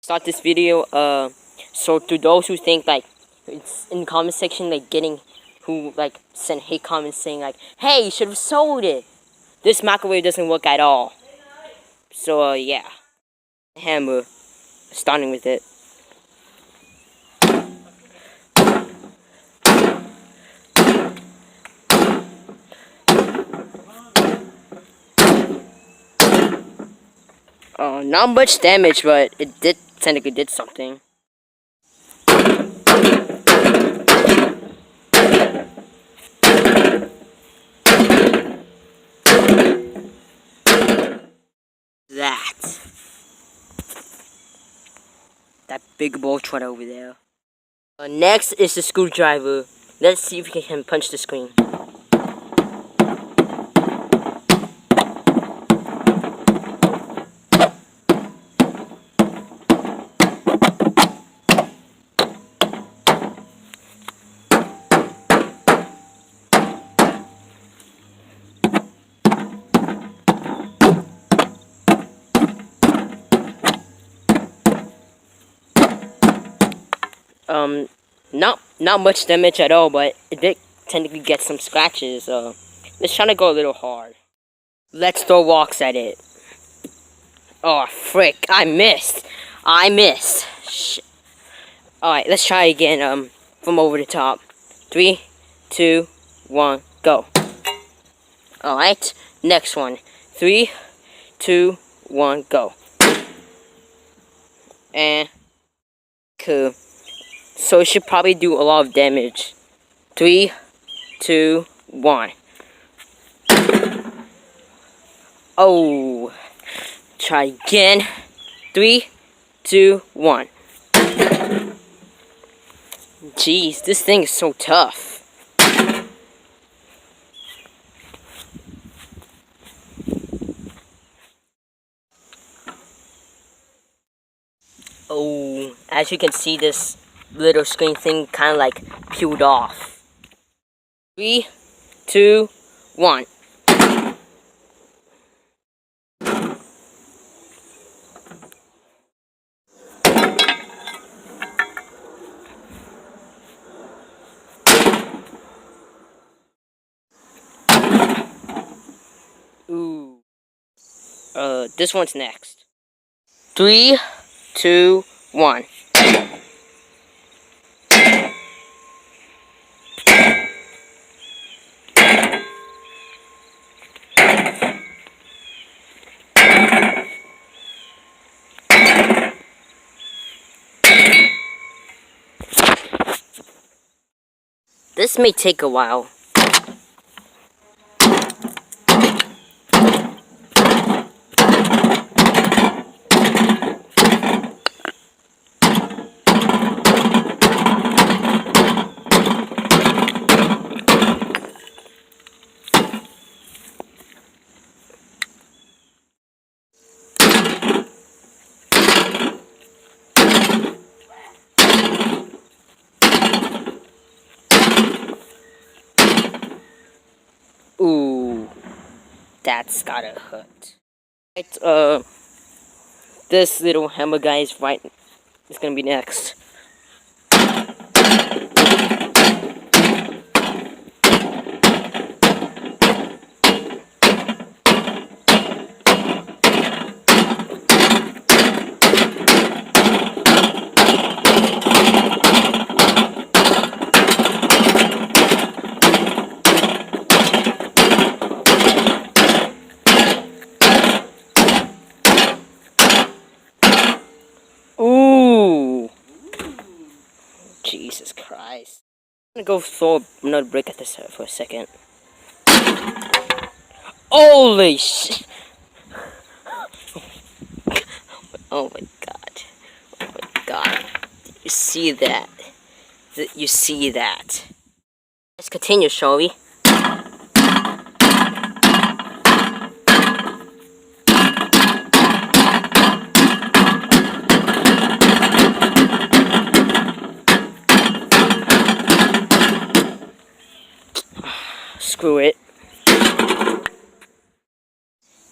Start this video. So to those who think like it's in the comment section, like who like send hate comments saying like, hey, you should have sold it. This microwave doesn't work at all. So yeah, hammer, starting with it. Not much damage, but it technically did something. That big bolt right over there. Next is the screwdriver. Let's see if we can punch the screen. Not much damage at all, but it did technically get some scratches. Let's try to go a little hard. Let's throw rocks at it. Oh, frick, I missed. Shit. Alright, let's try again, from over the top. 3, 2, 1, go. Alright, next one. 3, 2, 1, go. And cool. So it should probably do a lot of damage. 3, 2, 1. Oh. Try again. 3, 2, 1. Jeez, this thing is so tough. Oh, as you can see, this little screen thing kind of like peeled off. 3, 2, 1. Ooh. This one's next. 3, 2, 1. This may take a while. Ooh, that's gotta hurt. Right, this little hammer guy is gonna be next. Jesus Christ. I'm gonna go throw another brick at this for a second. Holy shit! Oh my god. Oh my god. You see that? You see that? Let's continue, shall we? Screw it.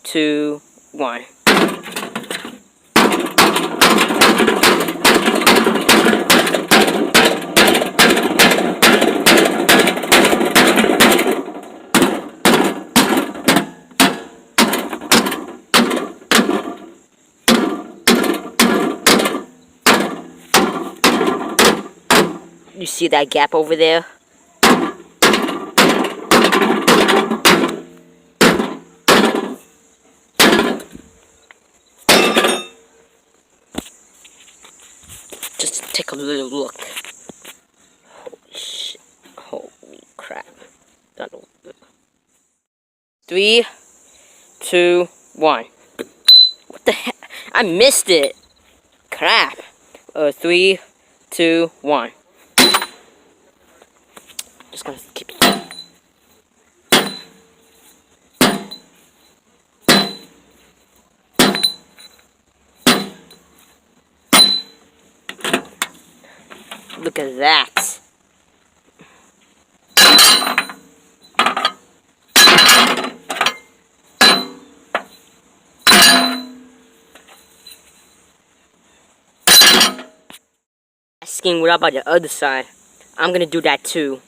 2, 1. You see that gap over there? Just take a little look. Holy shit. Holy crap. 3, 2, 1. What the heck? I missed it. Crap. 3, 2, 1. Just gonna keep it. Look at that. Asking what about the other side? I'm gonna do that too.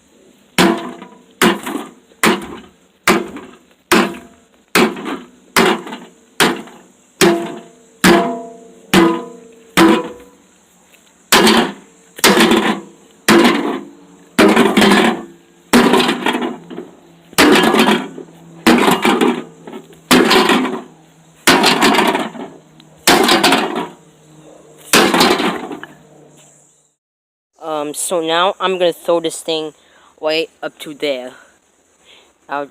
So now I'm gonna throw this thing way up to there. I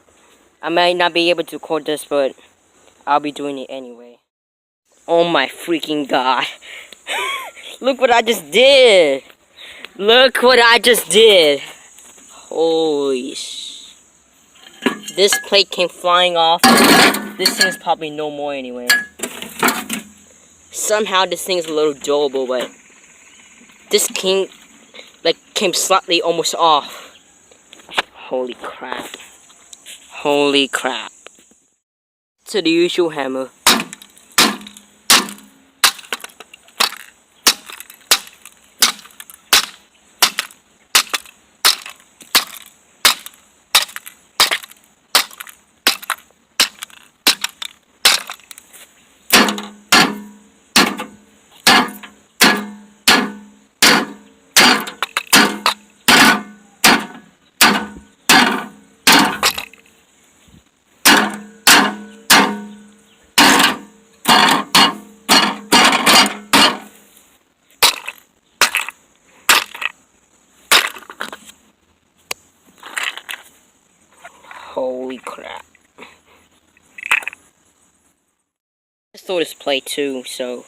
might not be able to record this, but I'll be doing it anyway. Oh my freaking god. Look what I just did. Look what I just did. Holy sh... This plate came flying off. This thing is probably no more anyway. Somehow this thing is a little durable, but this came slightly almost off. Holy crap. Holy crap. To the usual hammer. Holy crap. I throw this plate too, so...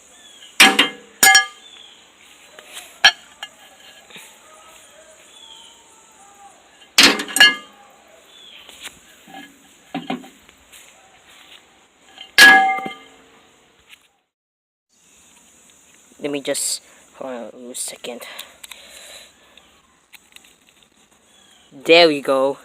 Let me just... Hold on a second. There we go.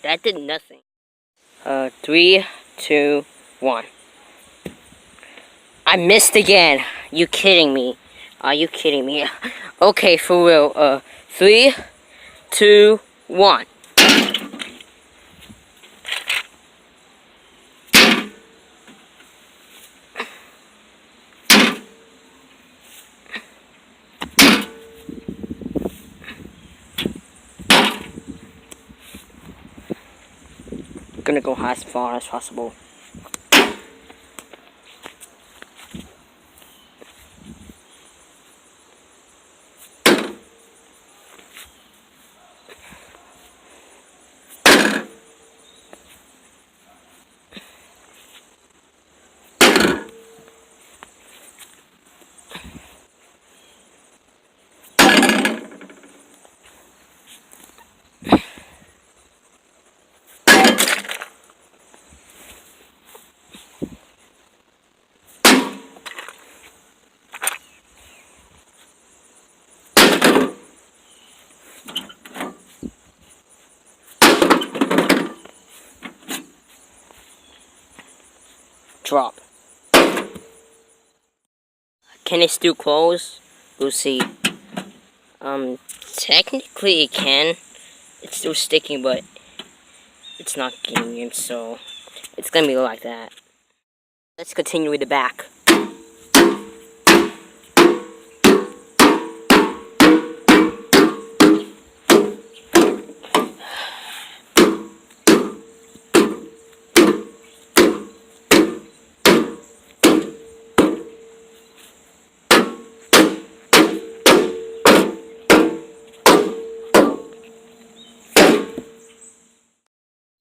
That did nothing. 3, 2, 1. I missed again. You kidding me? Are you kidding me? Okay, for real. 3, 2, 1. Gonna go as far as possible. drop. Can it still close? We'll see. Technically it can. It's still sticking, but it's not getting in, so it's gonna be like that. Let's continue with the back.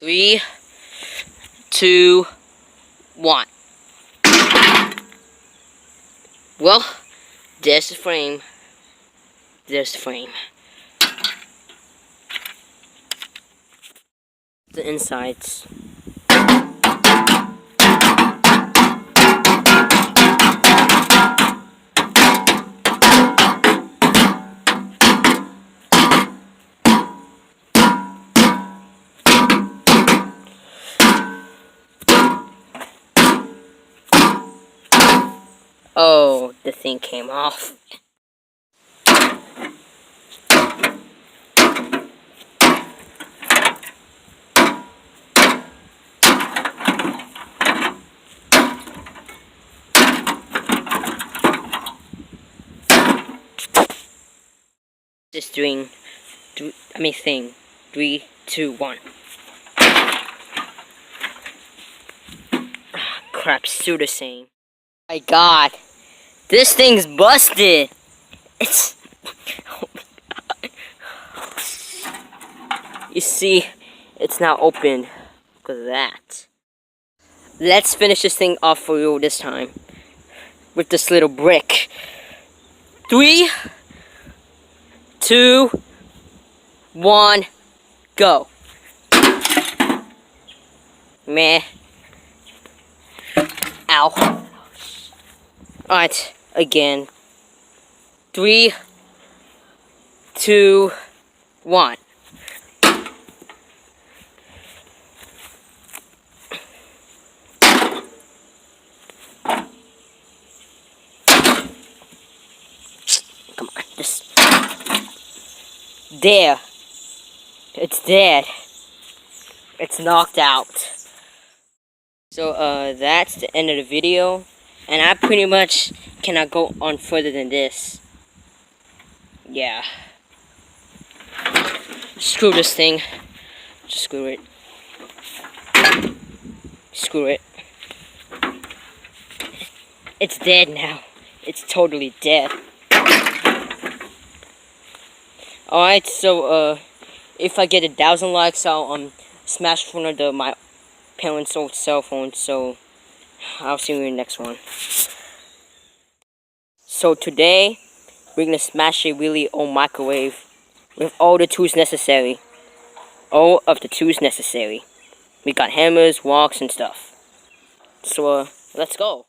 Three, 2, 1. Well, there's the frame. There's the frame. The insides. Oh, the thing came off. Just doing, thing. 3, 2, 1. Crap, still the same. My God, this thing's busted. It's. Oh my God. You see, it's now open. Look at that. Let's finish this thing off for you this time with this little brick. 3, 2, 1, go. Meh. Ow. Alright, again. 3, 2, 1. Come on, just. There. It's dead. It's knocked out. So, that's the end of the video. And I pretty much cannot go on further than this. Yeah. Screw this thing. Just screw it. Screw it. It's dead now. It's totally dead. Alright, so, if I get 1,000 likes, I'll, smash one of my parents' old cell phones, so I'll see you in the next one. So today, we're gonna smash a really old microwave with all the tools necessary. All of the tools necessary. We got hammers, rocks, and stuff. So, let's go.